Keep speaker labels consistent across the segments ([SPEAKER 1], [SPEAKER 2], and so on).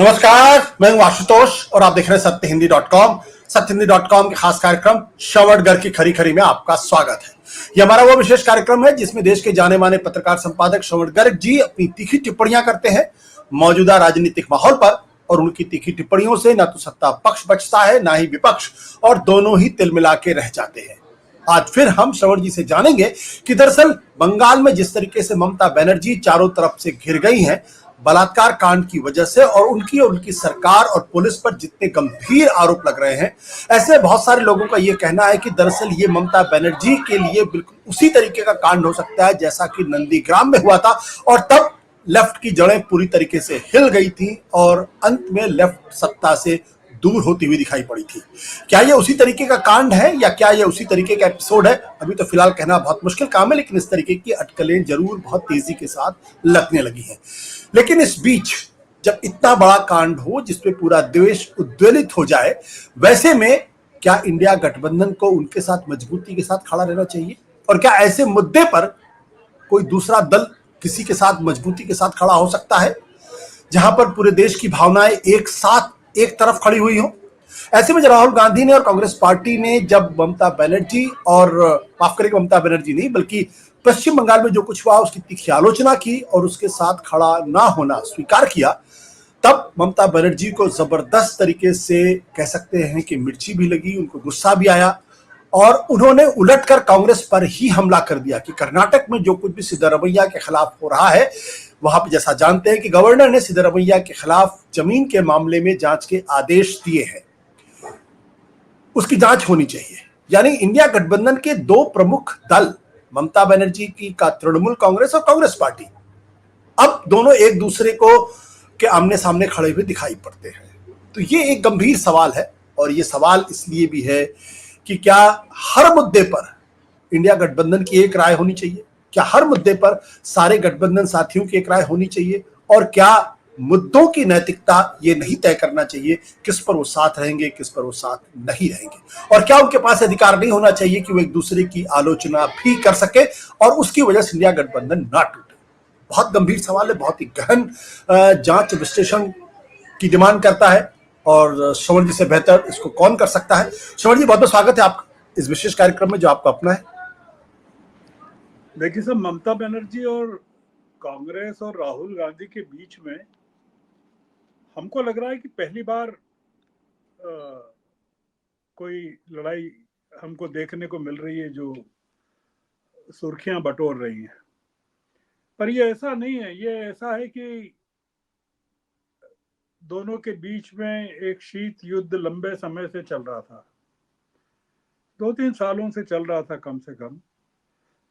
[SPEAKER 1] नमस्कार, मैं हूं आशुतोष और आप देख रहे हैं सत्यहिंदी.com। सत्यहिंदी.com के खास कार्यक्रम श्रवणगढ़ की खरी खरी में आपका स्वागत है। यह हमारा वो विशेष कार्यक्रम है जिसमें देश के जाने माने पत्रकार संपादक श्रवणगढ़ जी अपनी तीखी टिप्पणियां करते हैं मौजूदा राजनीतिक माहौल पर, और उनकी तीखी टिप्पणियों से न तो सत्ता पक्ष बचता है न ही विपक्ष, और दोनों ही तिलमिला के रह जाते हैं। आज फिर हम श्रवण जी से जानेंगे कि दरअसल बंगाल में जिस तरीके से ममता बनर्जी चारों तरफ से घिर गई हैं बलात्कार कांड की वजह से, और उनकी सरकार और पुलिस पर जितने गंभीर आरोप लग रहे हैं, ऐसे बहुत सारे लोगों का यह कहना है कि दरअसल ये ममता बनर्जी के लिए बिल्कुल उसी तरीके का कांड हो सकता है जैसा कि नंदीग्राम में हुआ था, और तब लेफ्ट की जड़ें पूरी तरीके से हिल गई थी और अंत में लेफ्ट सत्ता से दूर होती हुई दिखाई पड़ी थी। क्या यह उसी तरीके का कांड है या क्या यह उसी तरीके का एपिसोड है, अभी तो फिलहाल कहना बहुत मुश्किल काम है, लेकिन इस तरीके की अटकलें जरूर बहुत तेजी के साथ लगने लगी हैं। लेकिन इस बीच जब इतना बड़ा कांड हो जिसपे पूरा देश उद्वेलित हो जाए, वैसे में क्या इंडिया गठबंधन को उनके साथ मजबूती के साथ खड़ा रहना चाहिए? और क्या ऐसे मुद्दे पर कोई दूसरा दल किसी के साथ मजबूती के साथ खड़ा हो सकता है जहां पर पूरे देश की भावनाएं एक साथ एक तरफ खड़ी हुई हो? ऐसे में जब राहुल गांधी ने और कांग्रेस पार्टी ने जब ममता बनर्जी और माफ करें ममता बनर्जी नहीं बल्कि पश्चिम बंगाल में जो कुछ हुआ उसकी तीखी आलोचना की और उसके साथ खड़ा ना होना स्वीकार किया, तब ममता बनर्जी को जबरदस्त तरीके से कह सकते हैं कि मिर्ची भी लगी, उनको गुस्सा भी आया, और उन्होंने उलटकर कांग्रेस पर ही हमला कर दिया कि कर्नाटक में जो कुछ भी सिद्धरमैया के खिलाफ हो रहा है, वहां पर जैसा जानते हैं कि गवर्नर ने सिद्धरमैया के खिलाफ जमीन के मामले में जांच के आदेश दिए हैं, उसकी जांच होनी चाहिए। यानी इंडिया गठबंधन के दो प्रमुख दल ममता बनर्जी की का तृणमूल कांग्रेस और कांग्रेस पार्टी, अब दोनों एक दूसरे को के आमने सामने खड़े हुए दिखाई पड़ते हैं। तो ये एक गंभीर सवाल है, और ये सवाल इसलिए भी है कि क्या हर मुद्दे पर इंडिया गठबंधन की एक राय होनी चाहिए? क्या हर मुद्दे पर सारे गठबंधन साथियों की एक राय होनी चाहिए? और क्या मुद्दों की नैतिकता ये नहीं तय करना चाहिए किस पर वो साथ रहेंगे, किस पर वो साथ नहीं रहेंगे? और क्या उनके पास अधिकार नहीं होना चाहिए कि वो एक दूसरे की आलोचना भी कर सके और उसकी वजह से इंडिया गठबंधन ना टूटे? बहुत गंभीर सवाल है, बहुत ही गहन जांच विश्लेषण की डिमांड करता है, और श्रवण जी से बेहतर इसको कौन कर सकता है। श्रवण जी, बहुत बहुत स्वागत है आपका इस विशेष कार्यक्रम में जो आपका अपना है।
[SPEAKER 2] देखिए सर, ममता बनर्जी और कांग्रेस और राहुल गांधी के बीच में हमको लग रहा है कि पहली बार कोई लड़ाई हमको देखने को मिल रही है जो सुर्खियां बटोर रही हैं। पर ये ऐसा नहीं है, ये ऐसा है कि दोनों के बीच में एक शीत युद्ध लंबे समय से चल रहा था, 2-3 सालों से चल रहा था कम से कम,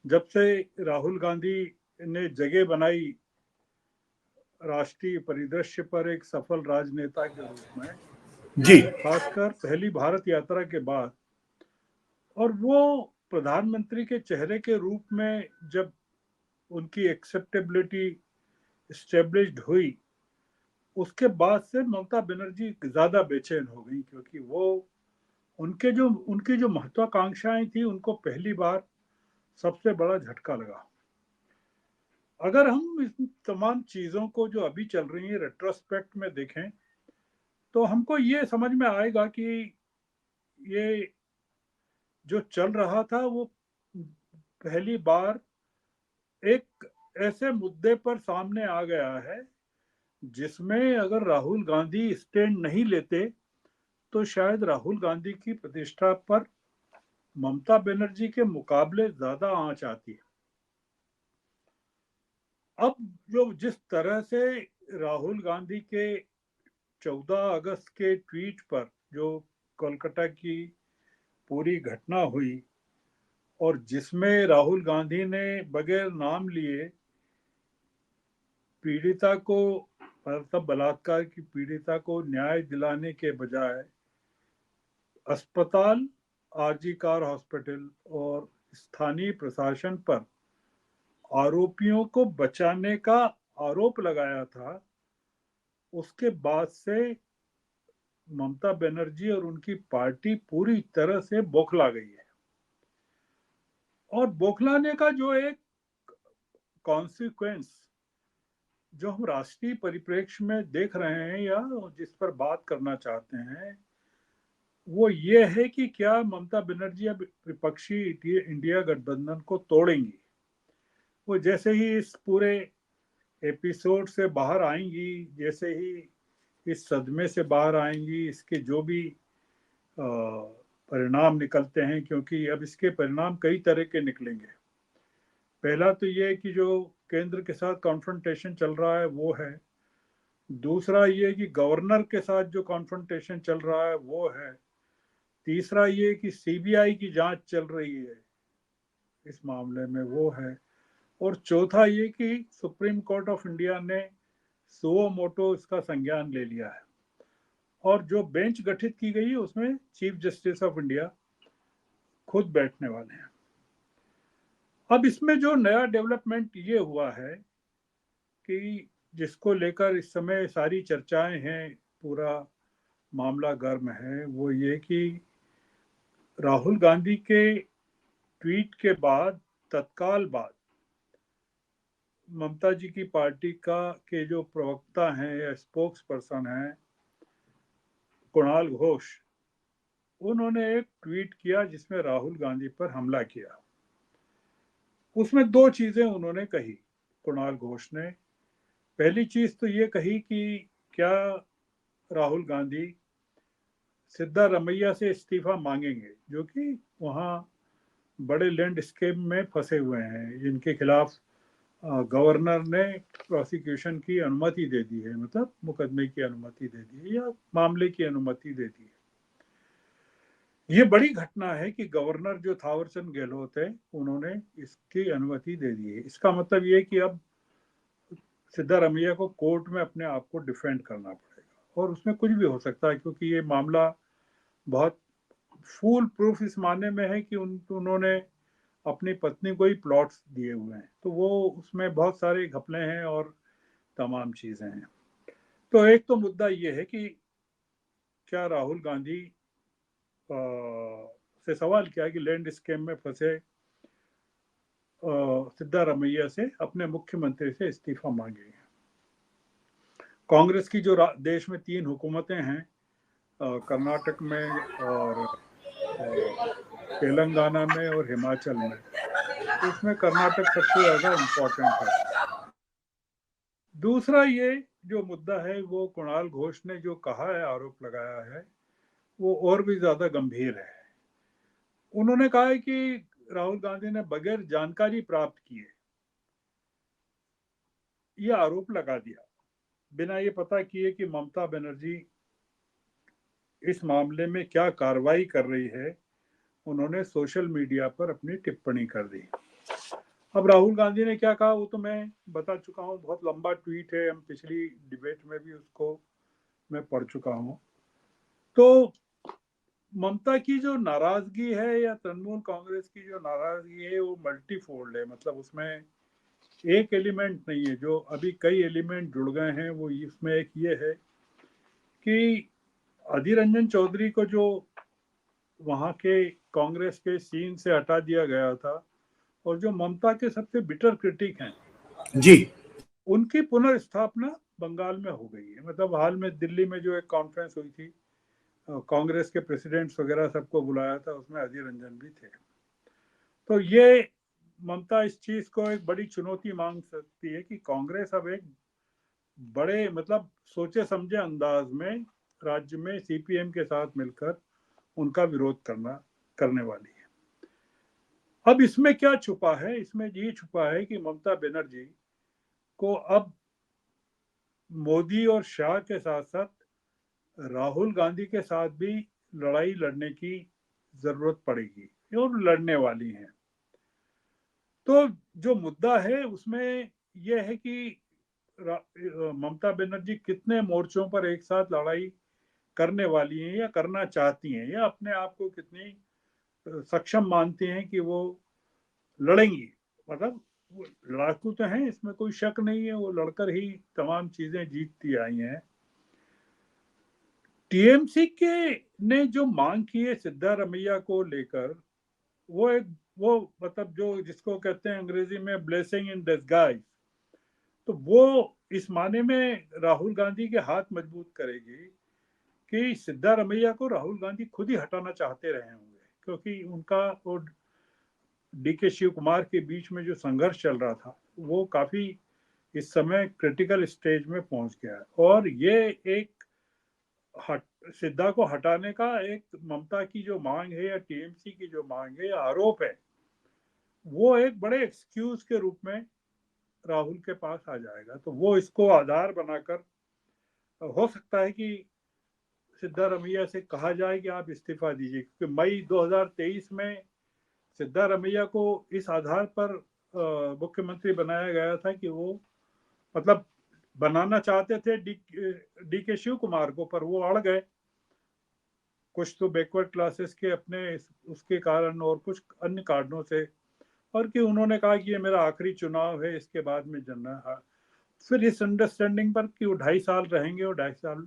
[SPEAKER 2] जब से राहुल गांधी ने जगह बनाई राष्ट्रीय परिदृश्य पर एक सफल राजनेता के रूप में
[SPEAKER 1] जी,
[SPEAKER 2] खासकर पहली भारत यात्रा के बाद, और वो प्रधानमंत्री के चेहरे के रूप में जब उनकी एक्सेप्टेबिलिटी एस्टेब्लिश्ड हुई, उसके बाद से ममता बनर्जी ज्यादा बेचैन हो गई, क्योंकि वो उनकी जो महत्वाकांक्षाएं थी उनको पहली बार सबसे बड़ा झटका लगा। अगर हम इस तमाम चीजों को जो अभी चल रही है रेट्रोस्पेक्ट में देखें, तो हमको ये समझ में आएगा कि ये जो चल रहा था वो पहली बार एक ऐसे मुद्दे पर सामने आ गया है जिसमें अगर राहुल गांधी स्टैंड नहीं लेते तो शायद राहुल गांधी की प्रतिष्ठा पर ममता बनर्जी के मुकाबले ज्यादा आंच आती है। अब जो जिस तरह से राहुल गांधी के 14 अगस्त के ट्वीट पर जो कोलकाता की पूरी घटना हुई, और जिसमें राहुल गांधी ने बगैर नाम लिए पीड़िता को, मतलब बलात्कार की पीड़िता को न्याय दिलाने के बजाय अस्पताल, आरजी कार हॉस्पिटल और स्थानीय प्रशासन पर आरोपियों को बचाने का आरोप लगाया था, उसके बाद से ममता बनर्जी और उनकी पार्टी पूरी तरह से बौखला गई है। और बौखलाने का जो एक कॉन्सिक्वेंस जो हम राष्ट्रीय परिप्रेक्ष्य में देख रहे हैं या जिस पर बात करना चाहते हैं वो ये है कि क्या ममता बनर्जी अब विपक्षी इंडिया गठबंधन को तोड़ेंगी। वो जैसे ही इस पूरे एपिसोड से बाहर आएंगी, जैसे ही इस सदमे से बाहर आएंगी, इसके जो भी परिणाम निकलते हैं, क्योंकि अब इसके परिणाम कई तरह के निकलेंगे। पहला तो ये कि जो केंद्र के साथ कॉन्फ्रंटेशन चल रहा है वो है। दूसरा ये कि गवर्नर के साथ जो कॉन्फ्रंटेशन चल रहा है वो है। तीसरा ये कि सीबीआई की जांच चल रही है इस मामले में, वो है। और चौथा ये कि सुप्रीम कोर्ट ऑफ इंडिया ने सुओ मोटो इसका संज्ञान ले लिया है और जो बेंच गठित की गई है उसमें चीफ जस्टिस ऑफ इंडिया खुद बैठने वाले हैं। अब इसमें जो नया डेवलपमेंट ये हुआ है कि जिसको लेकर इस समय सारी चर्चाएं हैं, पूरा मामला गर्म है, वो ये कि राहुल गांधी के ट्वीट के बाद तत्काल बाद ममता जी की पार्टी का के जो प्रवक्ता हैं या स्पोक्स पर्सन हैं कुणाल घोष, उन्होंने एक ट्वीट किया जिसमें राहुल गांधी पर हमला किया। उसमें दो चीजें उन्होंने कही कुणाल घोष ने। पहली चीज तो ये कही कि क्या राहुल गांधी सिद्धारमैया से इस्तीफा मांगेंगे, जो कि वहाँ बड़े लैंडस्केप में फंसे हुए हैं, जिनके खिलाफ गवर्नर ने प्रोसिक्यूशन की अनुमति दे दी है, मतलब मुकदमे की अनुमति दे दी है या मामले की अनुमति दे दी है। ये बड़ी घटना है कि गवर्नर जो थावरचंद गहलोत है उन्होंने इसकी अनुमति दे दी है। इसका मतलब ये कि अब सिद्धारमैया को कोर्ट में अपने आप को डिफेंड करना पड़ेगा और उसमें कुछ भी हो सकता है, क्योंकि ये मामला बहुत फुल प्रूफ इस मानने में है कि उन्होंने अपनी पत्नी को ही प्लॉट्स दिए हुए हैं, तो वो उसमें बहुत सारे घपले हैं और तमाम चीजें हैं। तो एक तो मुद्दा ये है कि क्या राहुल गांधी से सवाल किया कि लैंड स्कैम में फंसे सिद्धारमैया से अपने मुख्यमंत्री से इस्तीफा मांगे। कांग्रेस की जो देश में तीन हुकूमतें हैं, कर्नाटक में और तेलंगाना में और हिमाचल में, उसमें कर्नाटक सबसे ज्यादा इम्पोर्टेंट है। दूसरा ये जो मुद्दा है वो कुणाल घोष ने जो कहा है, आरोप लगाया है, वो और भी ज्यादा गंभीर है। उन्होंने कहा है कि राहुल गांधी ने बगैर जानकारी प्राप्त किए ये आरोप लगा दिया, बिना ये पता किए कि ममता बनर्जी इस मामले में क्या कार्रवाई कर रही है। उन्होंने सोशल मीडिया पर अपनी टिप्पणी कर दी। अब राहुल गांधी ने क्या कहा वो तो मैं बता चुका हूँ, बहुत लंबा ट्वीट है, हम पिछली डिबेट में भी उसको मैं पढ़ चुका हूँ। तो ममता की जो नाराजगी है या तृणमूल कांग्रेस की जो नाराजगी है वो मल्टीफोल्ड है, मतलब उसमें एक एलिमेंट नहीं है, जो अभी कई एलिमेंट जुड़ गए हैं। वो इसमें एक ये है कि अधीर रंजन चौधरी को जो वहाँ के कांग्रेस के सीन से हटा दिया गया था और जो ममता के सबसे बिटर क्रिटिक हैं
[SPEAKER 1] जी,
[SPEAKER 2] उनकी पुनर्स्थापना बंगाल में हो गई है। मतलब हाल में दिल्ली में जो एक कॉन्फ्रेंस हुई थी, कांग्रेस के प्रेसिडेंट्स वगैरह सबको बुलाया था, उसमें अधीर रंजन भी थे। तो ये ममता इस चीज को एक बड़ी चुनौती मांग सकती है कि कांग्रेस अब एक बड़े मतलब सोचे समझे अंदाज में राज्य में सीपीएम के साथ मिलकर उनका विरोध करने वाली है। अब इसमें क्या छुपा है? इसमें ये छुपा है कि ममता बनर्जी को अब मोदी और शाह के साथ साथ राहुल गांधी के साथ भी लड़ाई लड़ने की जरूरत पड़ेगी और लड़ने वाली हैं। तो जो मुद्दा है उसमें यह है कि ममता बनर्जी कितने मोर्चों पर एक साथ लड़ाई करने वाली हैं या करना चाहती हैं, या अपने आप को कितनी सक्षम मानती हैं कि वो लड़ेंगी। मतलब वो लड़ाकू तो हैं, इसमें कोई शक नहीं है, वो लड़कर ही तमाम चीजें जीतती आई हैं। टीएमसी के ने जो मांग की है सिद्धारमैया को लेकर, वो एक वो मतलब जो जिसको कहते हैं अंग्रेजी में ब्लेसिंग इन डिस्गाइज, तो वो इस माने में राहुल गांधी के हाथ मजबूत करेगी कि सिद्धारमैया को राहुल गांधी खुद ही हटाना चाहते रहे होंगे, क्योंकि उनका और डी के शिव कुमार के बीच में जो संघर्ष चल रहा था वो काफी इस समय क्रिटिकल स्टेज में पहुंच गया है। और ये एक सिद्धा को हटाने का एक ममता की जो मांग है या टीएमसी की जो मांग है या आरोप है, वो एक बड़े एक्सक्यूज के रूप में राहुल के पास आ जाएगा। तो वो इसको आधार बनाकर हो सकता है कि सिद्धारमैया से कहा जाए कि आप इस्तीफा दीजिए, क्योंकि मई 2023 में सिद्धारमैया को इस आधार पर मुख्यमंत्री बनाया गया था कि वो मतलब बनाना चाहते थे डी के शिव कुमार को, पर वो अड़ गए कुछ तो बैकवर्ड क्लासेस के अपने उसके कारण और कुछ अन्य कारणों से, और कि उन्होंने कहा कि ये मेरा आखिरी चुनाव है, इसके बाद में जनना है। फिर इस अंडरस्टैंडिंग पर कि वो 2.5 साल रहेंगे और 2.5 साल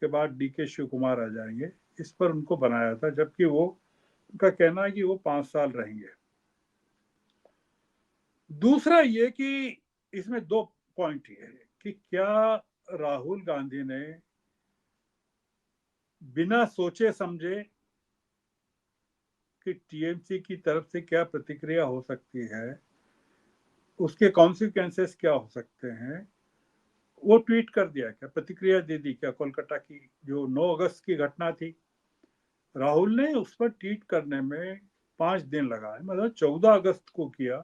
[SPEAKER 2] के बाद डी के शिव कुमार आ जाएंगे, इस पर उनको बनाया था, जबकि वो उनका कहना है कि वो 5 साल रहेंगे। दूसरा ये कि इसमें 2 पॉइंट ये है कि क्या राहुल गांधी ने बिना सोचे समझे कि टीएमसी की तरफ से क्या प्रतिक्रिया हो सकती है, उसके कॉन्सिक्वेंसेस क्या हो सकते हैं, वो ट्वीट कर दिया, क्या प्रतिक्रिया दे दी क्या? कोलकाता की जो 9 अगस्त की घटना थी, राहुल ने उस पर ट्वीट करने में 5 दिन लगाए, मतलब 14 अगस्त को किया,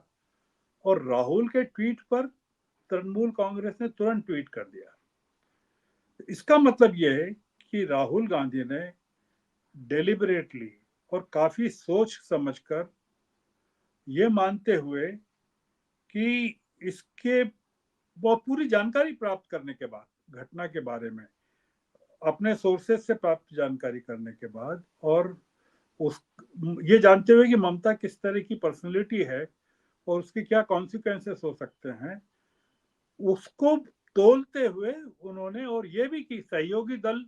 [SPEAKER 2] और राहुल के ट्वीट पर तृणमूल कांग्रेस ने तुरंत ट्वीट कर दिया। इसका मतलब यह है कि राहुल गांधी ने डेलिबरेटली और काफी सोच समझकर, ये मानते हुए कि इसके वो पूरी जानकारी प्राप्त करने के बाद, घटना के बारे में अपने सोर्सेज से प्राप्त जानकारी करने के बाद, और उस ये जानते हुए कि ममता किस तरह की पर्सनैलिटी है और उसके क्या कॉन्सिक्वेंसेस हो सकते हैं, उसको तोलते हुए उन्होंने, और ये भी कि सहयोगी दल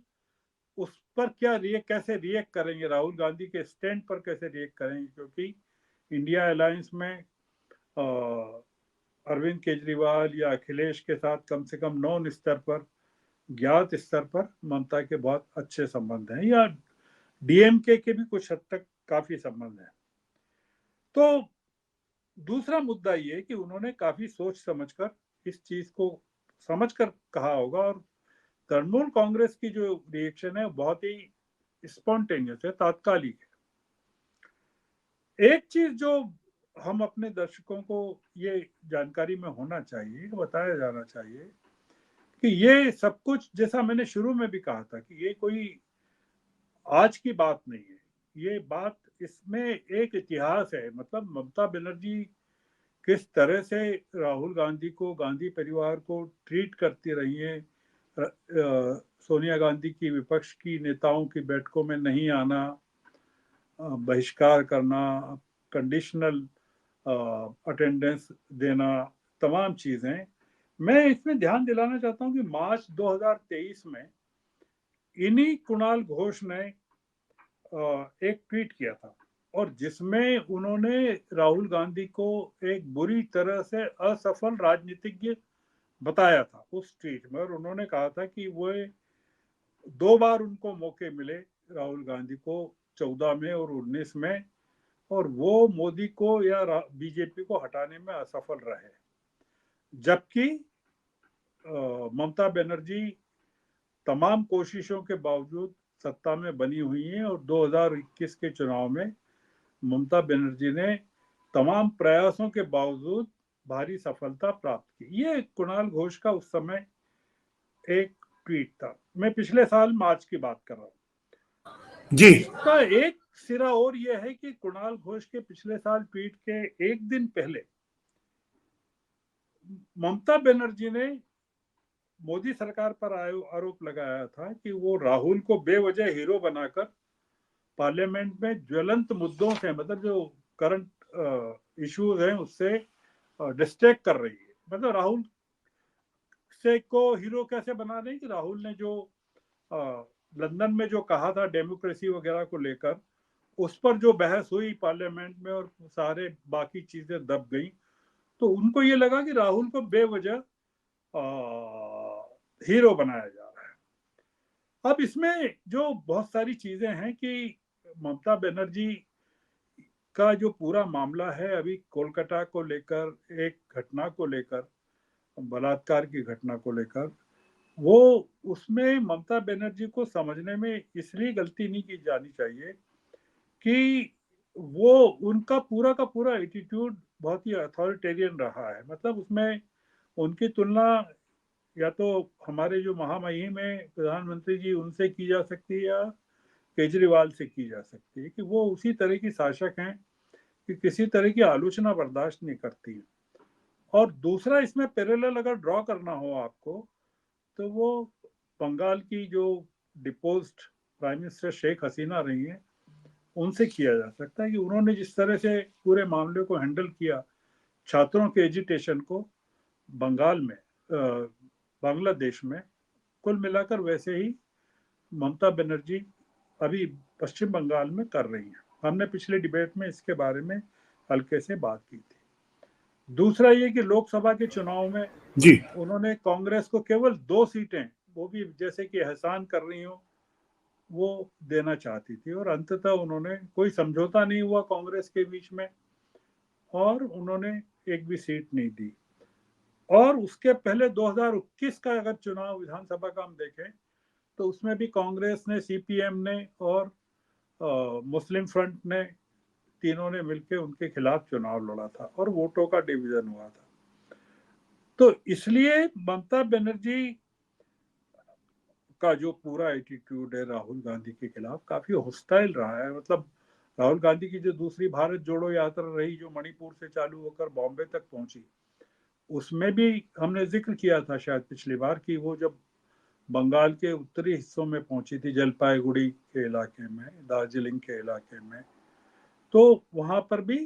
[SPEAKER 2] उस पर क्या कैसे रिएक्ट करेंगे, राहुल गांधी के स्टैंड पर कैसे रिएक्ट करेंगे, क्योंकि इंडिया अलायंस में अरविंद केजरीवाल या अखिलेश के साथ कम से कम नॉन स्तर पर, ज्ञात स्तर पर ममता के बहुत अच्छे संबंध हैं, या डीएमके के भी कुछ हद तक काफी संबंध हैं। तो दूसरा मुद्दा ये कि उन्होंने काफी सोच समझकर इस चीज को समझकर कहा होगा, और तृणमूल कांग्रेस की जो रिएक्शन है बहुत ही स्पॉन्टेनियस है, तात्कालिक है। एक चीज जो हम अपने दर्शकों को ये जानकारी में होना चाहिए, बताया जाना चाहिए कि ये सब कुछ, जैसा मैंने शुरू में भी कहा था, कि ये कोई आज की बात नहीं है, ये बात, इसमें एक इतिहास है। मतलब ममता बनर्जी किस तरह से राहुल गांधी को, गांधी परिवार को ट्रीट करती रही है, सोनिया गांधी की विपक्ष की नेताओं की बैठकों में नहीं आना, बहिष्कार करना, कंडीशनल अटेंडेंस देना, तमाम चीजें। मैं इसमें ध्यान दिलाना चाहता हूं कि मार्च 2023 में इन्हीं कुणाल घोष ने एक ट्वीट किया था, और जिसमें उन्होंने राहुल गांधी को एक बुरी तरह से असफल राजनीतिज्ञ बताया था उस ट्वीट में। और उन्होंने कहा था कि वो 2 बार उनको मौके मिले, राहुल गांधी को 14 में और 19 में, और वो मोदी को या बीजेपी को हटाने में असफल रहे, जबकि ममता बनर्जी तमाम कोशिशों के बावजूद सत्ता में बनी हुई हैं, और 2021 के चुनाव में ममता बनर्जी ने तमाम प्रयासों के बावजूद भारी सफलता प्राप्त की। ये कुणाल घोष का उस समय एक ट्वीट था, मैं पिछले साल मार्च की बात कर रहा हूँ
[SPEAKER 1] जी।
[SPEAKER 2] इसका एक सिरा और यह है कि कुणाल घोष के पिछले साल ट्वीट के एक दिन पहले ममता बनर्जी ने मोदी सरकार पर आरोप लगाया था कि वो राहुल को बेवजह हीरो बनाकर पार्लियामेंट में ज्वलंत मुद्दों से, मतलब जो करंट इश्यूज हैं उससे डिस्ट्रैक्ट कर रही है। मतलब राहुल से को हीरो कैसे बना रही, कि राहुल ने जो लंदन में जो कहा था डेमोक्रेसी वगैरह को लेकर, उस पर जो बहस हुई पार्लियामेंट में और सारे बाकी चीजें दब गई, तो उनको ये लगा कि राहुल को बेवजह हीरो बनाया जा रहा है। अब इसमें जो बहुत सारी चीजें हैं कि ममता बनर्जी का जो पूरा मामला है अभी कोलकाता को लेकर, एक घटना को लेकर, बलात्कार की घटना को लेकर, वो उसमें ममता बनर्जी को समझने में इसलिए गलती नहीं की जानी चाहिए कि वो उनका पूरा का पूरा एटीट्यूड बहुत ही अथॉरिटेरियन रहा है। मतलब उसमें उनकी तुलना या तो हमारे जो महामहिम है प्रधानमंत्री जी उनसे की जा सकती है, या केजरीवाल से की जा सकती है कि वो उसी तरह की शासक हैं कि किसी तरह की आलोचना बर्दाश्त नहीं करती है। और दूसरा इसमें पैरेलल अगर ड्रॉ करना हो आपको, तो वो बंगाल की जो deposed prime minister Sheikh Hasina रही हैं उनसे किया जा सकता है कि उन्होंने जिस तरह से पूरे मामले को हैंडल किया, छात्रों के एजिटेशन को बंगाल में, बांग्लादेश में, कुल मिलाकर वैसे ही ममता बनर्जी अभी पश्चिम बंगाल में कर रही हैं। हमने पिछले डिबेट में इसके बारे में हल्के से बात की थी। दूसरा ये कि लोकसभा के चुनाव में
[SPEAKER 1] जी
[SPEAKER 2] उन्होंने कांग्रेस को केवल 2 सीटें, वो भी जैसे कि एहसान कर रही हो, वो देना चाहती थी, और अंततः उन्होंने, कोई समझौता नहीं हुआ कांग्रेस के बीच में, और उन्होंने एक भी सीट नहीं दी। और उसके पहले 2021 का अगर चुनाव विधानसभा का हम देखें, तो उसमें भी कांग्रेस ने, सीपीएम ने और मुस्लिम फ्रंट ने, तीनों ने मिलकर उनके खिलाफ चुनाव लड़ा था और वोटों का डिवीजन हुआ था। तो इसलिए ममता बनर्जी का जो पूरा एटीट्यूड है राहुल गांधी के खिलाफ काफी हॉस्टाइल रहा है। मतलब राहुल गांधी की जो दूसरी भारत जोड़ो यात्रा रही, जो मणिपुर से चालू होकर बॉम्बे तक पहुंची, उसमें भी हमने जिक्र किया था शायद पिछली बार कि वो जब बंगाल के उत्तरी हिस्सों में पहुंची थी, जलपाईगुड़ी के इलाके में, दार्जिलिंग के इलाके में, तो वहां पर भी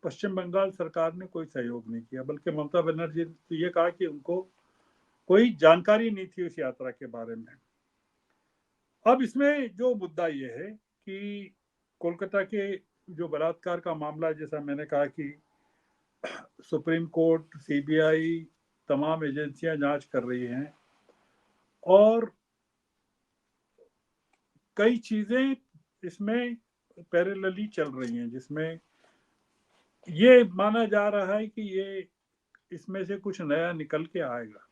[SPEAKER 2] पश्चिम बंगाल सरकार ने कोई सहयोग नहीं किया, बल्कि ममता बनर्जी ने तो ये कहा कि उनको कोई जानकारी नहीं थी उस यात्रा के बारे में। अब इसमें जो मुद्दा ये है कि कोलकाता के जो बलात्कार का मामला, जैसा मैंने कहा कि सुप्रीम कोर्ट, सीबीआई, तमाम एजेंसियां जांच कर रही हैं, और कई चीजें इसमें पैरेलली चल रही हैं, जिसमें ये माना जा रहा है कि ये इसमें से कुछ नया निकल के आएगा।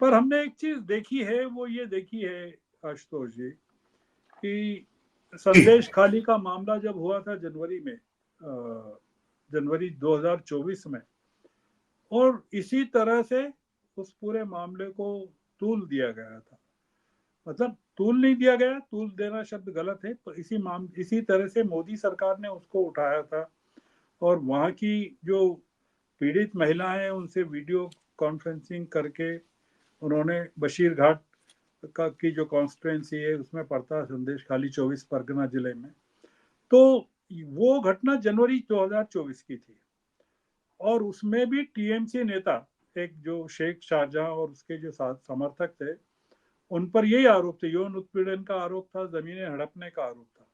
[SPEAKER 2] पर हमने एक चीज देखी है, वो ये देखी है आशुतोष जी, कि
[SPEAKER 1] जी
[SPEAKER 2] संदेश खाली का मामला जब हुआ था जनवरी में, जनवरी 2024 में, और इसी तरह से उस पूरे मामले को तूल दिया गया था। मतलब तूल नहीं दिया गया, तूल देना शब्द गलत है, तो इसी तरह से मोदी सरकार ने उसको उठाया था, और वहाँ की जो पीड़ित महिलाएं हैं उनसे वीडियो कॉन्फ्रेंसिंग करके उन्होंने, बशीर घाट का की जो कॉन्स्टिट्यूंसी है उसमें पड़ता है संदेश खाली 24 परगना जिले में, तो वो घटना जनवरी 2024 की थी। और उसमें भी टीएमसी नेता, एक जो शेख शाहजहां और उसके जो समर्थक थे, उन पर यही आरोप थे, यौन उत्पीड़न का आरोप था, जमीनें हड़पने का आरोप था।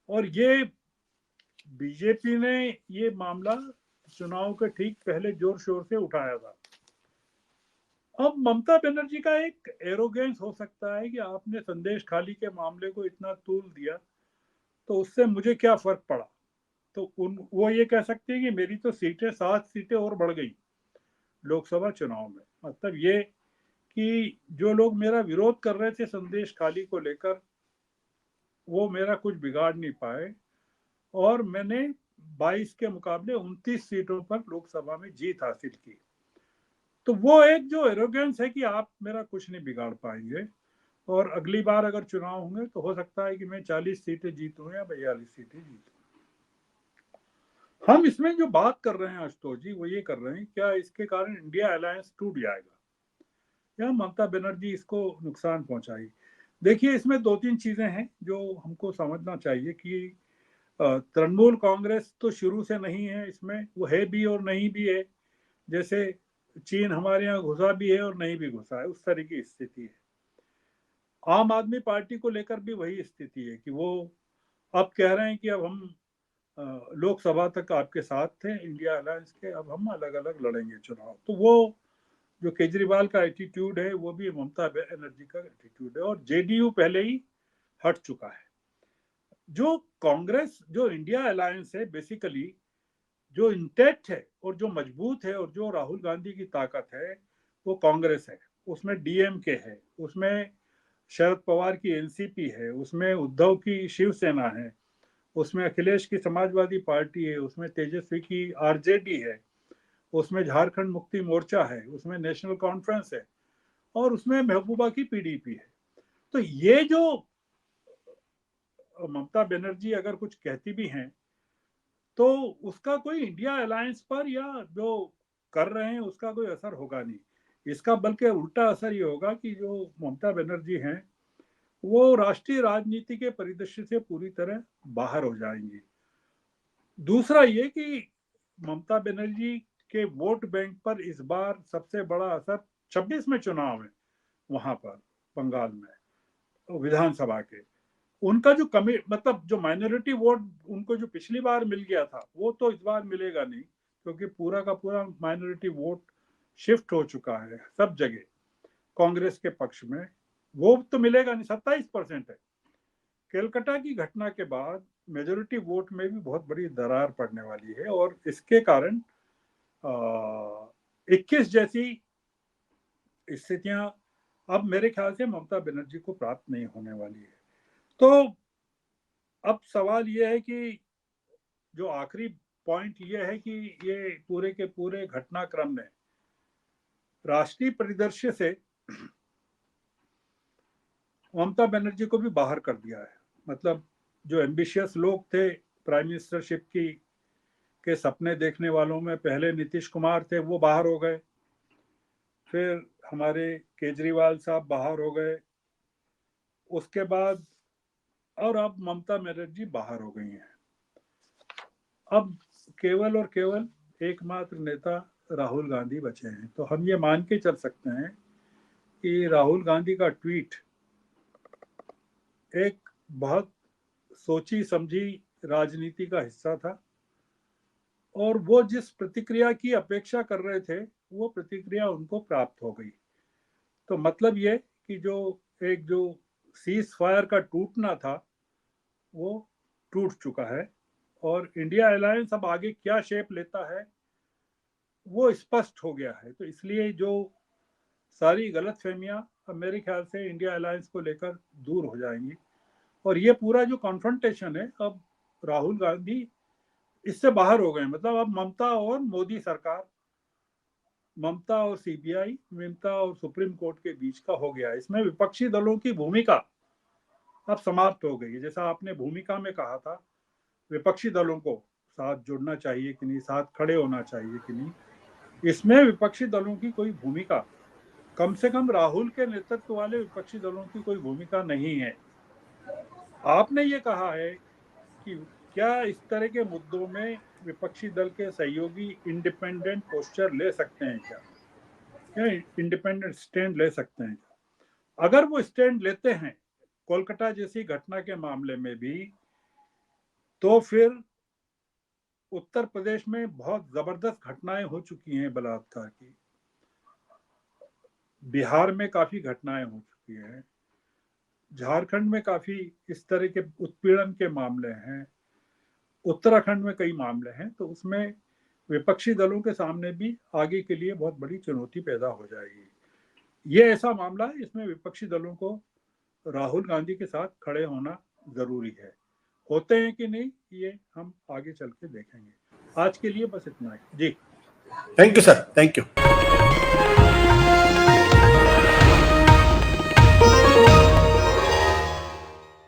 [SPEAKER 2] और ये बीजेपी ने ये मामला चुनाव के ठीक पहले जोर शोर से उठाया था। अब ममता बनर्जी का एक एरोगेंस हो सकता है कि आपने संदेश खाली के मामले को इतना तूल दिया, तो उससे मुझे क्या फर्क पड़ा। तो वो ये कह सकते हैं कि मेरी तो सीटें, 7 सीटें और बढ़ गई लोकसभा चुनाव में। मतलब ये कि जो लोग मेरा विरोध कर रहे थे संदेश खाली को लेकर, वो मेरा कुछ बिगाड़ नहीं पाए, और मैंने 22 के मुकाबले 29 सीटों पर लोकसभा में जीत हासिल की। तो वो एक जो एरोगेंस है कि आप मेरा कुछ नहीं बिगाड़ पाएंगे, और अगली बार अगर चुनाव होंगे तो हो सकता है कि मैं 40 सीटें जीतूं या 42 सीटें जीतूं। हम इसमें जो बात कर रहे हैं आशुतोष जी, वो ये कर रहे हैं क्या इसके कारण इंडिया अलायंस टूट जाएगा, या ममता बनर्जी इसको नुकसान पहुंचाएगी। देखिए, इसमें 2-3 चीजें हैं जो हमको समझना चाहिए कि तृणमूल कांग्रेस तो शुरू से नहीं है इसमें, वो है भी और नहीं भी है। जैसे चीन हमारे यहाँ घुसा भी है और नहीं भी घुसा है, उस तरह की स्थिति है। आम आदमी पार्टी को लेकर भी वही स्थिति है कि वो अब कह रहे हैं कि अब हम लोकसभा तक आपके साथ थे इंडिया अलायंस के, अब हम अलग अलग लड़ेंगे चुनाव। तो वो जो केजरीवाल का एटीट्यूड है वो भी ममता बनर्जी का एटीट्यूड है, और जेडीयू पहले ही हट चुका है। जो कांग्रेस, जो इंडिया अलायंस है, बेसिकली जो इंटैक्ट है और जो मजबूत है और जो राहुल गांधी की ताकत है वो कांग्रेस है। उसमें डीएमके है, उसमें शरद पवार की एनसीपी है, उसमें उद्धव की शिवसेना है, उसमें अखिलेश की समाजवादी पार्टी है, उसमें तेजस्वी की आरजेडी है, उसमें झारखंड मुक्ति मोर्चा है, उसमें नेशनल कॉन्फ्रेंस है, और उसमें महबूबा की पीडीपी है। तो ये जो ममता बनर्जी अगर कुछ कहती भी हैं तो उसका कोई इंडिया अलायंस पर या जो कर रहे हैं उसका कोई असर होगा नहीं। इसका बल्कि उल्टा असर ये होगा कि जो ममता बनर्जी हैं वो राष्ट्रीय राजनीति के परिदृश्य से पूरी तरह बाहर हो जाएंगी। दूसरा ये कि ममता बनर्जी के वोट बैंक पर इस बार सबसे बड़ा असर 26 में चुनाव है वहां पर बंगाल में विधानसभा के, उनका जो कमी मतलब जो माइनॉरिटी वोट उनको जो पिछली बार मिल गया था वो तो इस बार मिलेगा नहीं, क्योंकि पूरा का पूरा माइनॉरिटी वोट शिफ्ट हो चुका है सब जगह कांग्रेस के पक्ष में। वो तो मिलेगा नहीं, 27% है। केलकटा की घटना के बाद मेजोरिटी वोट में भी बहुत बड़ी दरार पड़ने वाली है, और इसके कारण 21 जैसी स्थितियां अब मेरे ख्याल से ममता बनर्जी को प्राप्त नहीं होने वाली है। तो अब सवाल यह है कि जो आखिरी पॉइंट ये है कि ये पूरे के पूरे घटनाक्रम ने राष्ट्रीय परिदृश्य से ममता बनर्जी को भी बाहर कर दिया है। मतलब जो एम्बिशियस लोग थे प्राइम मिनिस्टरशिप की के सपने देखने वालों में पहले नीतीश कुमार थे, वो बाहर हो गए, फिर हमारे केजरीवाल साहब बाहर हो गए, उसके बाद और अब ममता बनर्जी बाहर हो गई हैं। अब केवल और केवल एकमात्र नेता राहुल गांधी बचे हैं। तो हम ये मान के चल सकते हैं कि राहुल गांधी का ट्वीट एक बहुत सोची समझी राजनीति का हिस्सा था, और वो जिस प्रतिक्रिया की अपेक्षा कर रहे थे वो प्रतिक्रिया उनको प्राप्त हो गई। तो मतलब ये कि जो सीज फायर का टूटना था वो टूट चुका है, और इंडिया अलायंस अब आगे क्या शेप लेता है वो स्पष्ट हो गया है। तो इसलिए जो सारी गलतफहमियां अब मेरे ख्याल से इंडिया अलायंस को लेकर दूर हो जाएंगी, और ये पूरा जो कॉन्फ्रंटेशन है अब राहुल गांधी इससे बाहर हो गए। मतलब अब ममता और मोदी सरकार, ममता और सीबीआई, ममता और सुप्रीम कोर्ट के बीच का हो गया। इसमें विपक्षी दलों की भूमिका अब समाप्त हो गई। जैसा आपने भूमिका में कहा था विपक्षी दलों को साथ जुड़ना चाहिए कि नहीं, साथ खड़े होना चाहिए कि नहीं, इसमें विपक्षी दलों की कोई भूमिका, कम से कम राहुल के नेतृत्व वाले विपक्षी दलों की कोई भूमिका नहीं है। आपने ये कहा है कि क्या इस तरह के मुद्दों में विपक्षी दल के सहयोगी इंडिपेंडेंट पोस्चर ले सकते हैं क्या इंडिपेंडेंट स्टैंड ले सकते हैं क्या? अगर वो स्टैंड लेते हैं कोलकाता जैसी घटना के मामले में भी, तो फिर उत्तर प्रदेश में बहुत जबरदस्त घटनाएं हो चुकी हैं बलात्कार की, बिहार में काफी घटनाएं हो चुकी हैं, झारखंड में काफी इस तरह के उत्पीड़न के मामले हैं, उत्तराखंड में कई मामले हैं। तो उसमें विपक्षी दलों के सामने भी आगे के लिए बहुत बड़ी चुनौती पैदा हो जाएगी। ये ऐसा मामला है इसमें विपक्षी दलों को राहुल गांधी के साथ खड़े होना जरूरी है। होते हैं कि नहीं ये हम आगे चल के देखेंगे। आज के लिए बस इतना ही जी।
[SPEAKER 1] Thank you sir, thank you.